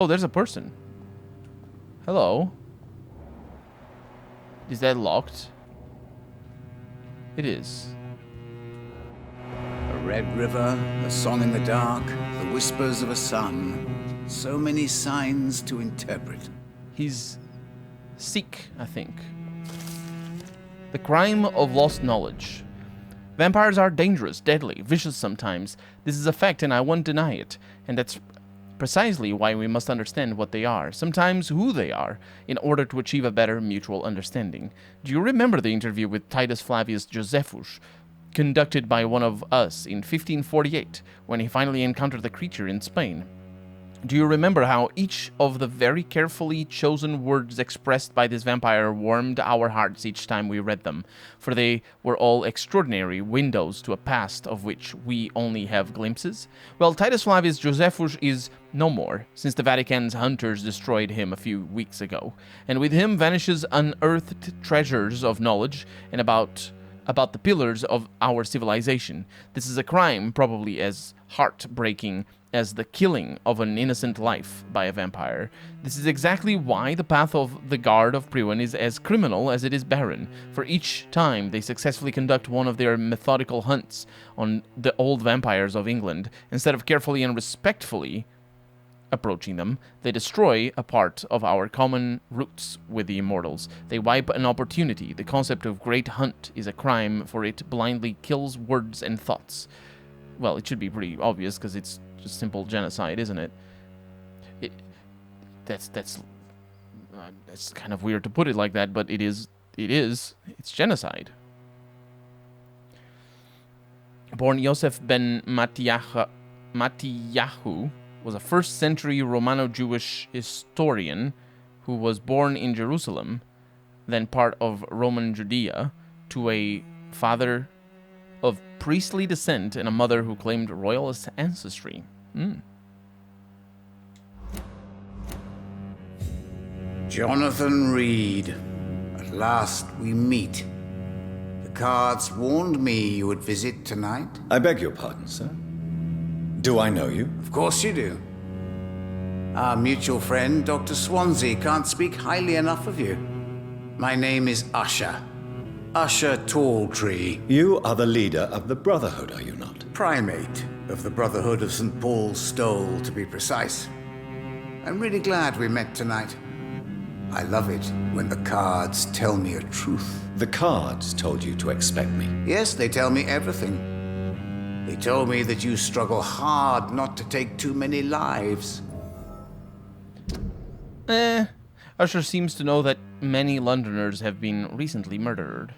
Oh, there's a person. Hello. Is that locked? It is. A red river, a song in the dark, the whispers of a sun. So many signs to interpret. He's Sikh, I think. The crime of lost knowledge. Vampires are dangerous, deadly, vicious sometimes. This is a fact and I won't deny it. And that's precisely why we must understand what they are, sometimes who they are, in order to achieve a better mutual understanding. Do you remember the interview with Titus Flavius Josephus, conducted by one of us in 1548, when he finally encountered the creature in Spain? Do you remember how each of the very carefully chosen words expressed by this vampire warmed our hearts each time we read them? For they were all extraordinary windows to a past of which we only have glimpses? Well, Titus Flavius Josephus is no more, since the Vatican's hunters destroyed him a few weeks ago. And with him vanishes unearthed treasures of knowledge and about the pillars of our civilization. This is a crime probably as heartbreaking as the killing of an innocent life by a vampire. This is exactly why the path of the Guard of Priwen is as criminal as it is barren, for each time they successfully conduct one of their methodical hunts on the old vampires of England, instead of carefully and respectfully approaching them, they destroy a part of our common roots with the immortals. They wipe an opportunity. The concept of great hunt is a crime, for it blindly kills words and thoughts. Well, it should be pretty obvious because it's just simple genocide, isn't it? That's kind of weird to put it like that, but it is. It's genocide. Born Yosef ben Mattiyahu was a 1st century Romano-Jewish historian who was born in Jerusalem, then part of Roman Judea, to a father of priestly descent and a mother who claimed royal ancestry. Jonathan Reed. At last we meet. The cards warned me you would visit tonight. I beg your pardon, sir. Do I know you? Of course you do. Our mutual friend, Dr. Swansea, can't speak highly enough of you. My name is Usher. Usher Talltree. You are the leader of the Brotherhood, are you not? Primate of the Brotherhood of St. Paul's Stole, to be precise. I'm really glad we met tonight. I love it when the cards tell me a truth. The cards told you to expect me. Yes, they tell me everything. They told me that you struggle hard not to take too many lives. Usher seems to know that many Londoners have been recently murdered.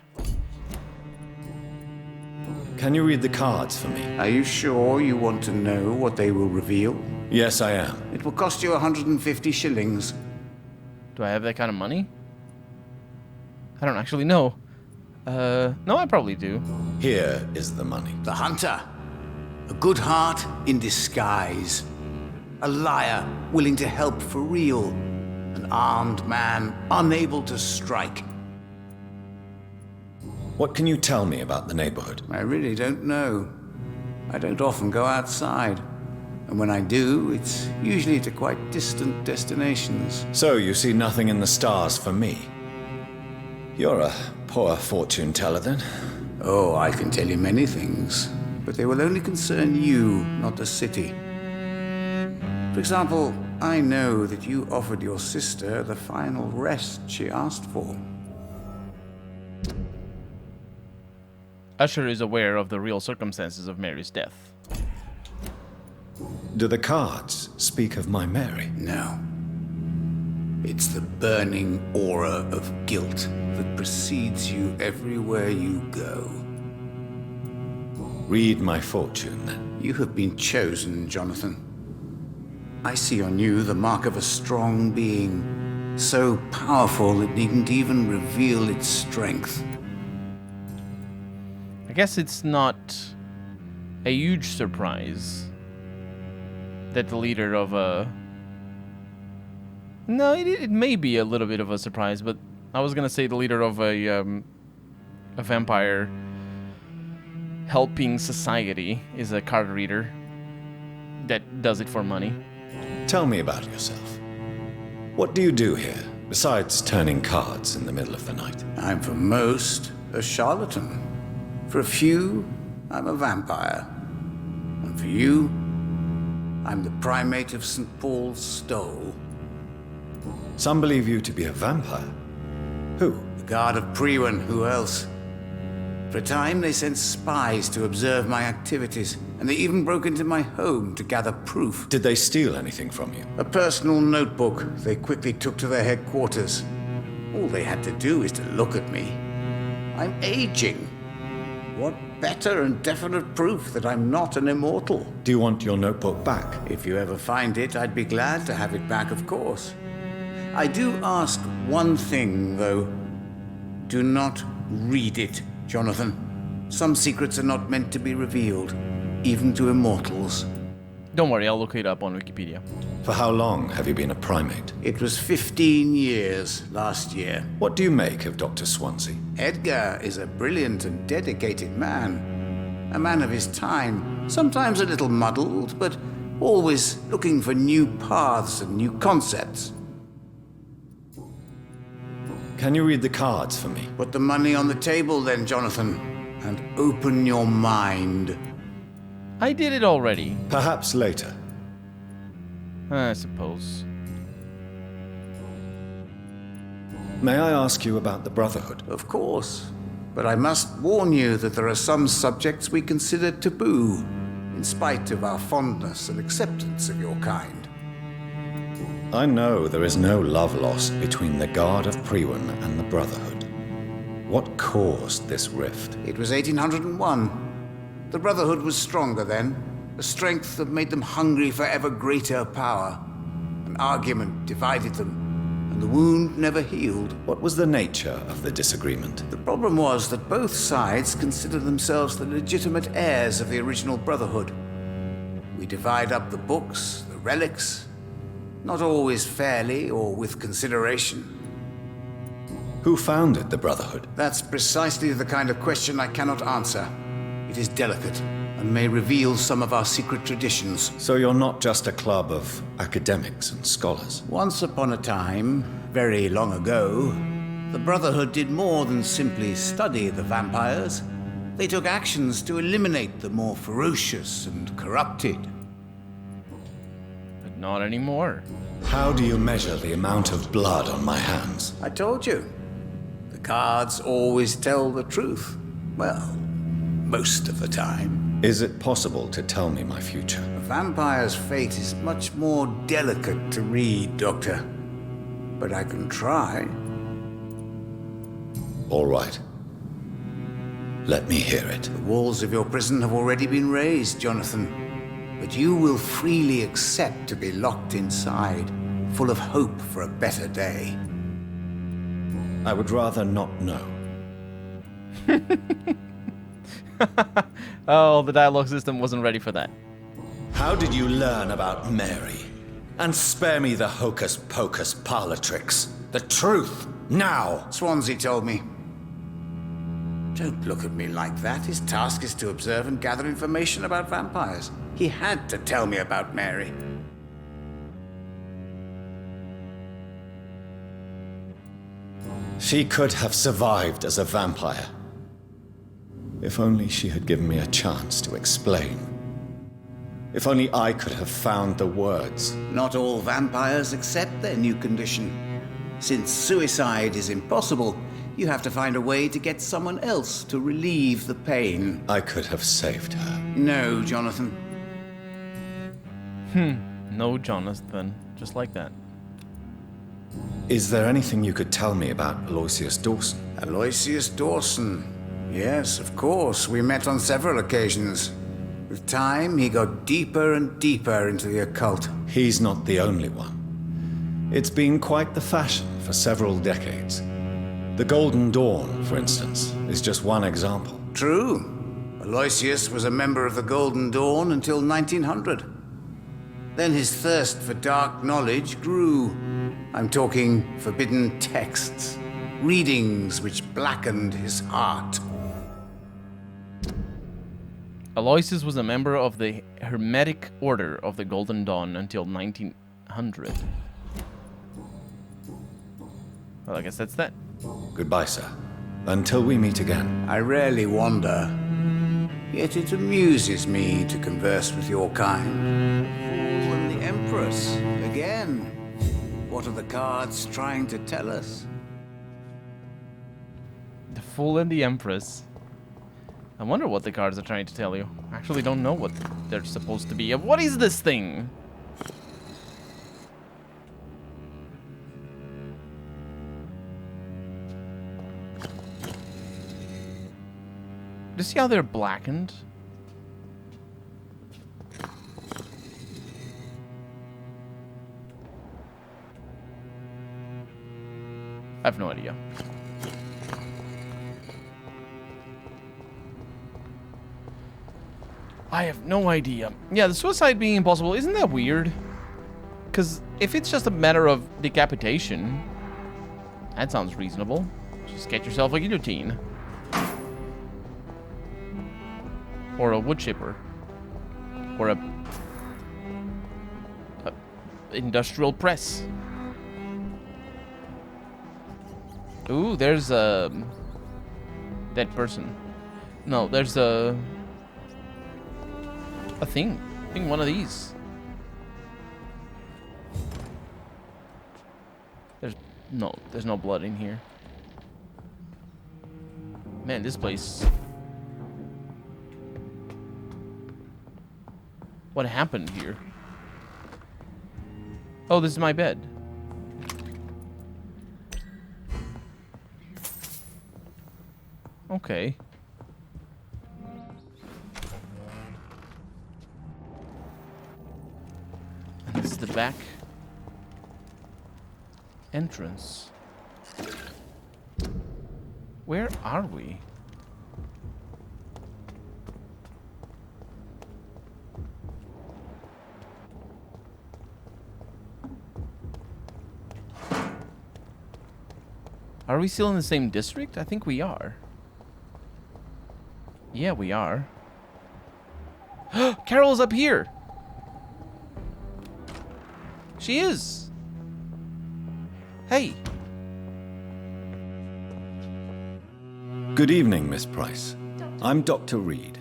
Can you read the cards for me? Are you sure you want to know what they will reveal? Yes, I am. It will cost you 150 shillings. Do I have that kind of money? I don't actually know. No, I probably do. Here is the money. The hunter. A good heart in disguise. A liar willing to help for real. An armed man unable to strike. What can you tell me about the neighborhood? I really don't know. I don't often go outside. And when I do, it's usually to quite distant destinations. So you see nothing in the stars for me? You're a poor fortune teller, then? Oh, I can tell you many things, but they will only concern you, not the city. For example, I know that you offered your sister the final rest she asked for. Usher is aware of the real circumstances of Mary's death. Do the cards speak of my Mary? No. It's the burning aura of guilt that precedes you everywhere you go. Read my fortune, then. You have been chosen, Jonathan. I see on you the mark of a strong being, so powerful it needn't even reveal its strength. I guess it's not a huge surprise that the leader of a... No, it may be a little bit of a surprise, but I was gonna say the leader of a vampire helping society is a card reader that does it for money. Tell me about yourself. What do you do here, besides turning cards in the middle of the night? I'm for most a charlatan. For a few, I'm a vampire. And for you, I'm the primate of St. Paul's Stole. Some believe you to be a vampire. Who? The guard of Priwen, who else? For a time, they sent spies to observe my activities, and they even broke into my home to gather proof. Did they steal anything from you? A personal notebook they quickly took to their headquarters. All they had to do is to look at me. I'm aging. What better and definite proof that I'm not an immortal? Do you want your notebook back? If you ever find it, I'd be glad to have it back, of course. I do ask one thing, though. Do not read it, Jonathan. Some secrets are not meant to be revealed, even to immortals. Don't worry, I'll look it up on Wikipedia. For how long have you been a primate? It was 15 years last year. What do you make of Dr. Swansea? Edgar is a brilliant and dedicated man. A man of his time, sometimes a little muddled, but always looking for new paths and new concepts. Can you read the cards for me? Put the money on the table then, Jonathan, and open your mind. I did it already, Perhaps later. I suppose. May I ask you about the Brotherhood? Of course. But I must warn you that there are some subjects we consider taboo, in spite of our fondness and acceptance of your kind. I know there is no love lost between the Guard of Priwen and the Brotherhood. What caused this rift? It was 1801. The Brotherhood was stronger then, a strength that made them hungry for ever greater power. An argument divided them, and the wound never healed. What was the nature of the disagreement? The problem was that both sides considered themselves the legitimate heirs of the original Brotherhood. We divide up the books, the relics, not always fairly or with consideration. Who founded the Brotherhood? That's precisely the kind of question I cannot answer. It is delicate and may reveal some of our secret traditions. So you're not just a club of academics and scholars. Once upon a time, very long ago, the Brotherhood did more than simply study the vampires. They took actions to eliminate the more ferocious and corrupted. But not anymore. How do you measure the amount of blood on my hands? I told you. The cards always tell the truth. Well, most of the time. Is it possible to tell me my future? A vampire's fate is much more delicate to read, Doctor. But I can try. All right. Let me hear it. The walls of your prison have already been raised, Jonathan. But you will freely accept to be locked inside, full of hope for a better day. I would rather not know. Oh, the dialogue system wasn't ready for that. How did you learn about Mary? And spare me the hocus-pocus parlor tricks. The truth, now! Swansea told me. Don't look at me like that. His task is to observe and gather information about vampires. He had to tell me about Mary. She could have survived as a vampire. If only she had given me a chance to explain. If only I could have found the words. Not all vampires accept their new condition. Since suicide is impossible, you have to find a way to get someone else to relieve the pain. I could have saved her. No, Jonathan. No, Jonathan. Just like that. Is there anything you could tell me about Aloysius Dawson? Aloysius Dawson. Yes, of course. We met on several occasions. With time, he got deeper and deeper into the occult. He's not the only one. It's been quite the fashion for several decades. The Golden Dawn, for instance, is just one example. True. Aloysius was a member of the Golden Dawn until 1900. Then his thirst for dark knowledge grew. I'm talking forbidden texts, readings which blackened his heart. Aloysius was a member of the Hermetic Order of the Golden Dawn until 1900. 100. Well, I guess that's that. Goodbye, sir. Until we meet again. I rarely wander, yet it amuses me to converse with your kind. Fool and the Empress, again. What are the cards trying to tell us? The Fool and the Empress. I wonder what the cards are trying to tell you. I actually don't know what they're supposed to be. What is this thing? Do you see how they're blackened? I have no idea. I have no idea. Yeah, the suicide being impossible, isn't that weird? Because if it's just a matter of decapitation, that sounds reasonable. Just get yourself a guillotine. Or a wood chipper. Or a industrial press. Ooh, there's a dead person. No, there's a thing. I think one of these. There's no blood in here. Man, this place. What happened here? Oh, this is my bed. Okay. And this is the back entrance. Where are we? Are we still in the same district? I think we are. Yeah, we are. Carol's up here. She is. Hey. Good evening, Miss Price. I'm Dr. Reed.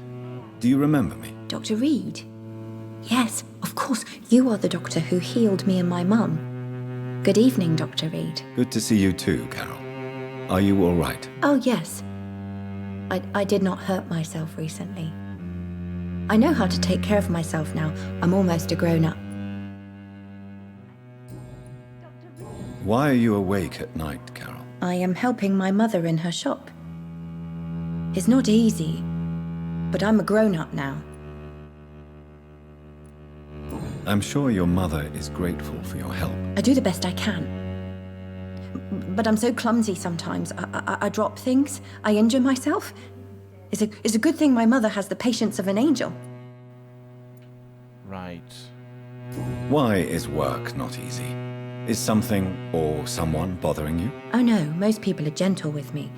Do you remember me? Dr. Reed? Yes, of course. You are the doctor who healed me and my mum. Good evening, Dr. Reed. Good to see you too, Carol. Are you all right? Oh, yes. I did not hurt myself recently. I know how to take care of myself now. I'm almost a grown-up. Why are you awake at night, Carol? I am helping my mother in her shop. It's not easy, but I'm a grown-up now. I'm sure your mother is grateful for your help. I do the best I can. But I'm so clumsy sometimes. I drop things. I injure myself. It's a good thing my mother has the patience of an angel. Right. Why is work not easy? Is something or someone bothering you? Oh no, most people are gentle with me.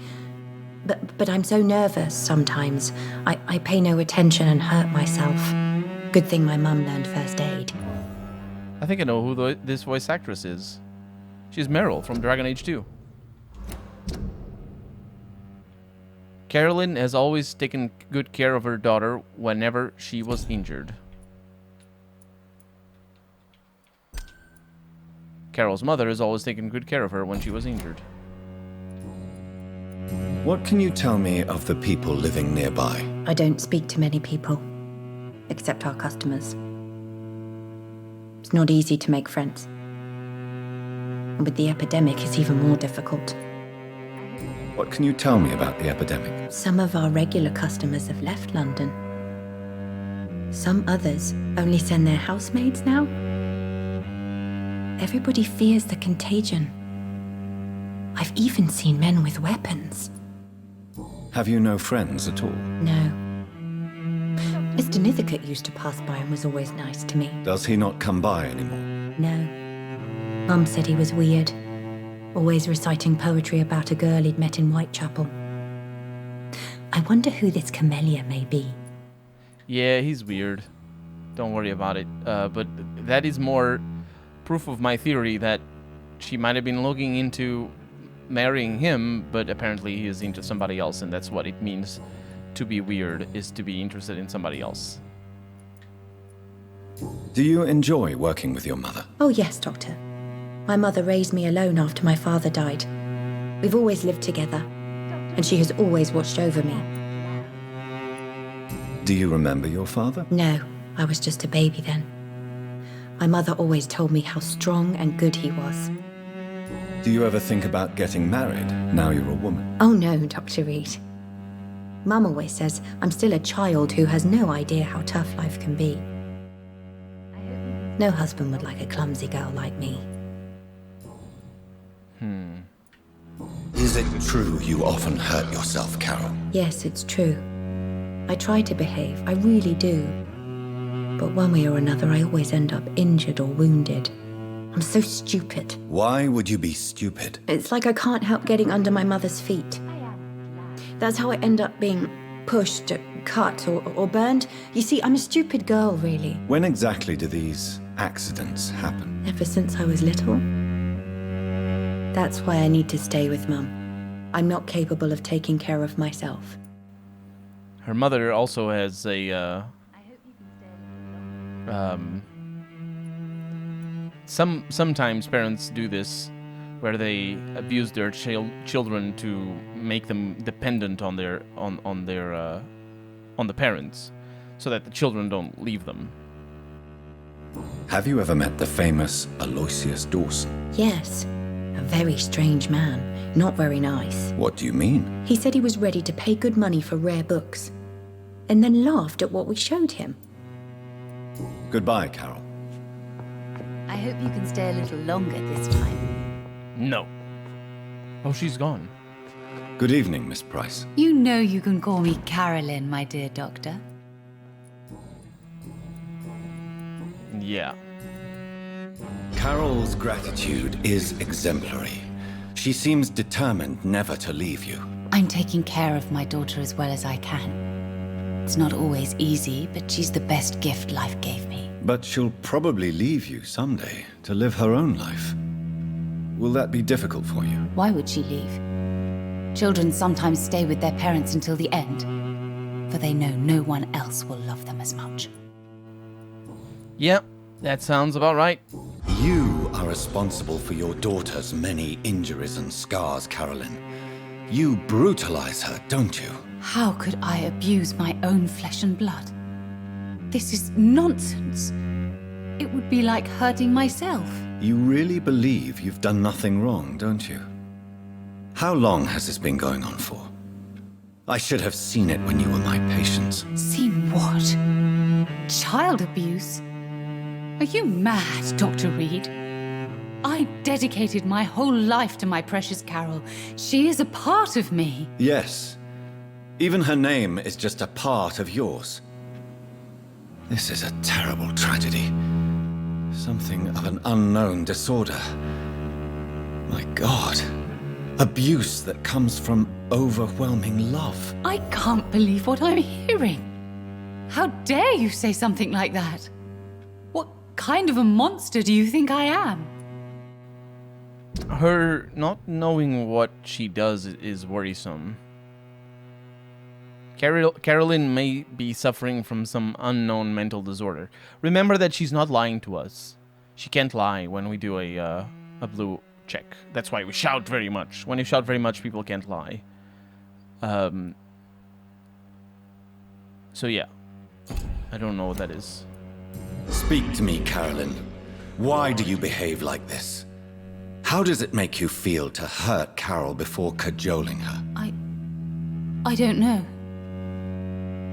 But I'm so nervous sometimes. I pay no attention and hurt myself. Good thing my mum learned first aid. I think I know who this voice actress is. She's Meryl from Dragon Age 2. Carolyn has always taken good care of her daughter whenever she was injured. Carol's mother has always taken good care of her when she was injured. What can you tell me of the people living nearby? I don't speak to many people, except our customers. It's not easy to make friends. And with the epidemic, it's even more difficult. What can you tell me about the epidemic? Some of our regular customers have left London. Some others only send their housemaids now. Everybody fears the contagion. I've even seen men with weapons. Have you no friends at all? No. Mr. Nithercote used to pass by and was always nice to me. Does he not come by anymore? No. Mum said he was weird. Always reciting poetry about a girl he'd met in Whitechapel. I wonder who this camellia may be. Yeah, he's weird. Don't worry about it. But that is more proof of my theory that she might have been looking into marrying him, but apparently he is into somebody else, and that's what it means to be weird, is to be interested in somebody else. Do you enjoy working with your mother? Oh, yes, Doctor. My mother raised me alone after my father died. We've always lived together, and she has always watched over me. Do you remember your father? No, I was just a baby then. My mother always told me how strong and good he was. Do you ever think about getting married now you're a woman? Oh no, Dr. Reed. Mum always says I'm still a child who has no idea how tough life can be. No husband would like a clumsy girl like me. Is it true you often hurt yourself, Carol? Yes, it's true. I try to behave, I really do. But one way or another, I always end up injured or wounded. I'm so stupid. Why would you be stupid? It's like I can't help getting under my mother's feet. That's how I end up being pushed, cut, or burned. You see, I'm a stupid girl, really. When exactly do these accidents happen? Ever since I was little. That's why I need to stay with Mum. I'm not capable of taking care of myself. Her mother also has a, sometimes parents do this, where they abuse their children to make them dependent on the parents, so that the children don't leave them. Have you ever met the famous Aloysius Dawson? Yes, a very strange man, not very nice. What do you mean? He said he was ready to pay good money for rare books, and then laughed at what we showed him. Goodbye, Carol. I hope you can stay a little longer this time. No. Oh, she's gone. Good evening, Miss Price. You know you can call me Carolyn, my dear doctor. Yeah. Carol's gratitude is exemplary. She seems determined never to leave you. I'm taking care of my daughter as well as I can. It's not always easy, but she's the best gift life gave me. But she'll probably leave you someday to live her own life. Will that be difficult for you? Why would she leave? Children sometimes stay with their parents until the end, for they know no one else will love them as much. Yep, that sounds about right. You are responsible for your daughter's many injuries and scars, Carolyn. You brutalize her, don't you? How could I abuse my own flesh and blood? This is nonsense. It would be like hurting myself. You really believe you've done nothing wrong, don't you? How long has this been going on for? I should have seen it when you were my patient. Seen what? Child abuse? Are you mad, Dr. Reed? I dedicated my whole life to my precious Carol. She is a part of me. Yes. Even her name is just a part of yours. This is a terrible tragedy. Something of an unknown disorder. My God. Abuse that comes from overwhelming love. I can't believe what I'm hearing. How dare you say something like that? What kind of a monster do you think I am? Her not knowing what she does is worrisome. Carolyn may be suffering from some unknown mental disorder. Remember that she's not lying to us. She can't lie when we do a blue check. That's why we shout very much. When you shout very much, people can't lie. So yeah. I don't know what that is. Speak to me, Carolyn. Why do you behave like this? How does it make you feel to hurt Carol before cajoling her? I don't know.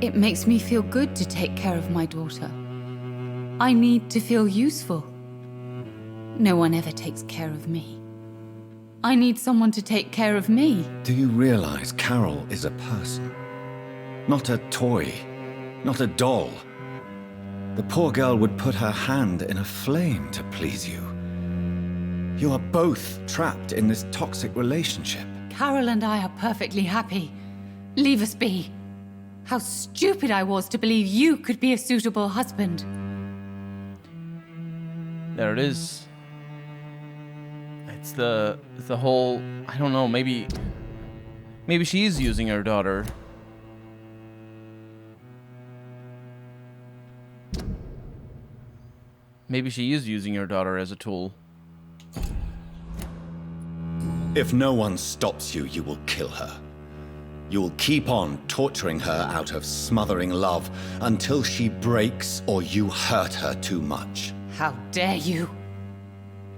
It makes me feel good to take care of my daughter. I need to feel useful. No one ever takes care of me. I need someone to take care of me. Do you realize Carol is a person? Not a toy. Not a doll. The poor girl would put her hand in a flame to please you. You are both trapped in this toxic relationship. Carol and I are perfectly happy. Leave us be. How stupid I was to believe you could be a suitable husband. There it is. It's the whole, I don't know, maybe she is using her daughter. Maybe she is using her daughter as a tool. If no one stops you, you will kill her. You will keep on torturing her out of smothering love until she breaks or you hurt her too much. How dare you?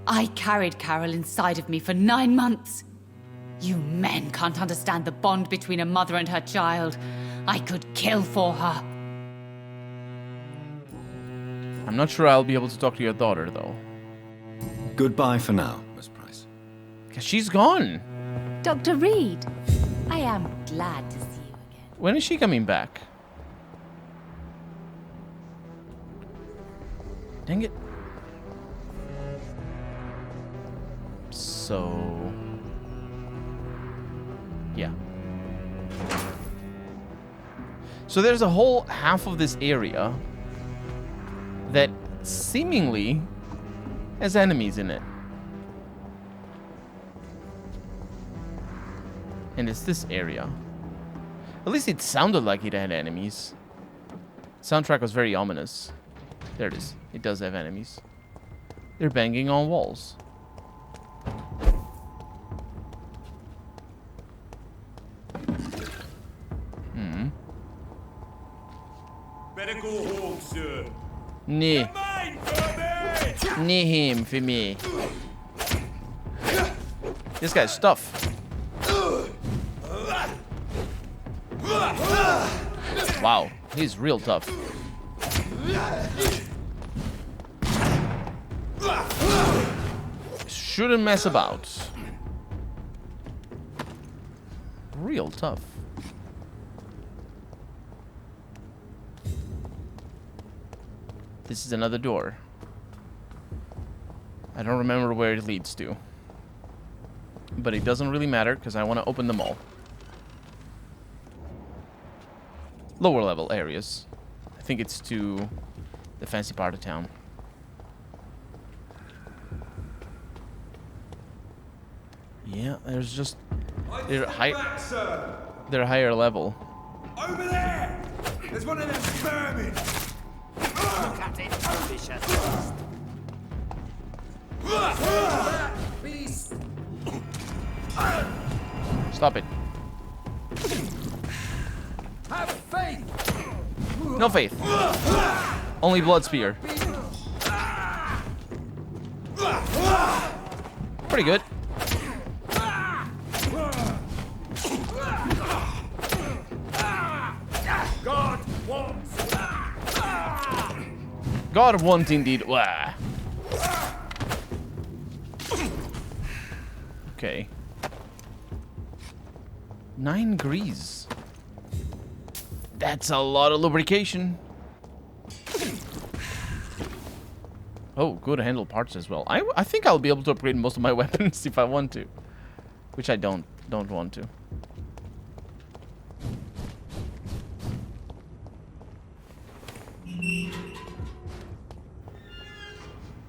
I carried Carol inside of me for 9 months. You men can't understand the bond between a mother and her child. I could kill for her. I'm not sure I'll be able to talk to your daughter, though. Goodbye for now, Miss Price. 'Cause she's gone. Dr. Reed, I am glad to see you again. When is she coming back? Dang it. So... yeah. So there's a whole half of this area that seemingly has enemies in it. And it's this area. At least it sounded like it had enemies. Soundtrack was very ominous. There it is. It does have enemies. They're banging on walls. Better go home, sir. Nee. Mine for me! Nee him for me. This guy's tough. Wow, he's real tough. Shouldn't mess about. Real tough. This is another door. I don't remember where it leads to. But it doesn't really matter because I want to open them all. Lower level areas. I think it's to the fancy part of town. Yeah, there's just... They're higher level. Over there! There's one of them vermin! Look at it, vicious! Beast! Stop it. Have faith! No faith. Only blood spear. Pretty good. God wants! God wants indeed. Wah. Okay. 9 grease. That's a lot of lubrication. Oh, good handle parts as well. I think I'll be able to upgrade most of my weapons if I want to, which I don't want to.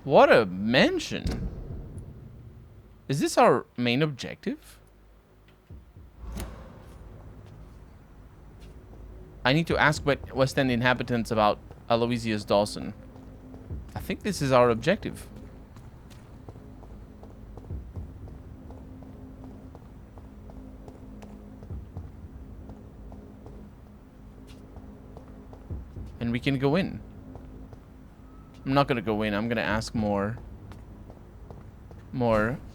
What a mansion! Is this our main objective? I need to ask West End inhabitants about Aloysius Dawson. I think this is our objective. And we can go in. I'm not gonna go in. I'm gonna ask more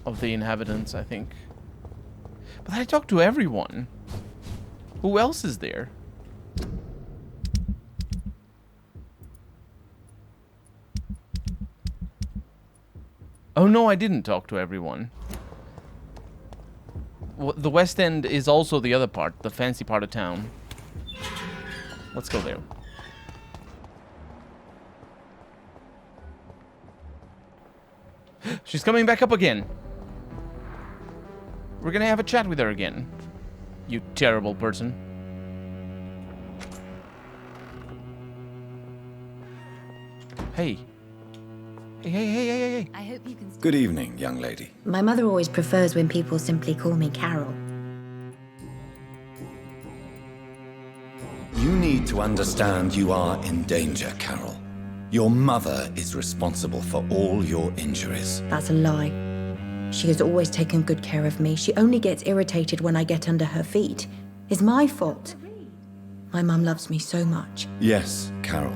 of the inhabitants, I think. But I talked to everyone. Who else is there? Oh no, I didn't talk to everyone. The West End is also the other part, the fancy part of town. Let's go there. She's coming back up again. We're gonna have a chat with her again. You terrible person. Hey. Hey. I hope you can. Good evening, young lady. My mother always prefers when people simply call me Carol. You need to understand you are in danger, Carol. Your mother is responsible for all your injuries. That's a lie. She has always taken good care of me. She only gets irritated when I get under her feet. It's my fault. My mum loves me so much. Yes, Carol.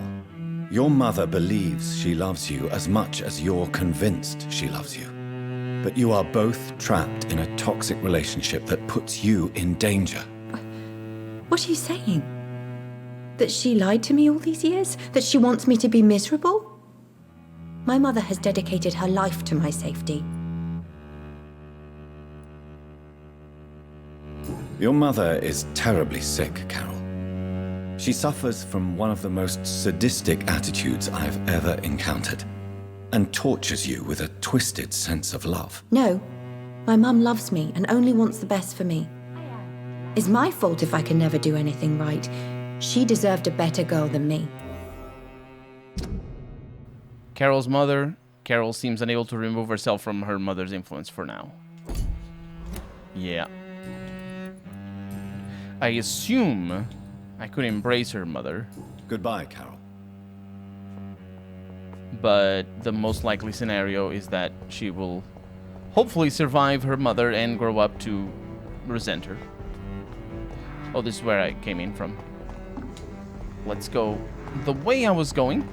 Your mother believes she loves you as much as you're convinced she loves you. But you are both trapped in a toxic relationship that puts you in danger. What are you saying? That she lied to me all these years? That she wants me to be miserable? My mother has dedicated her life to my safety. Your mother is terribly sick, Carol. She suffers from one of the most sadistic attitudes I've ever encountered, and tortures you with a twisted sense of love. No, my mum loves me and only wants the best for me. It's my fault if I can never do anything right. She deserved a better girl than me. Carol's mother. Carol seems unable to remove herself from her mother's influence for now. Yeah. I assume I could embrace her mother, Goodbye, Carol. but the most likely scenario is that she will hopefully survive her mother and grow up to resent her. Oh, this is where I came in from. Let's go the way I was going.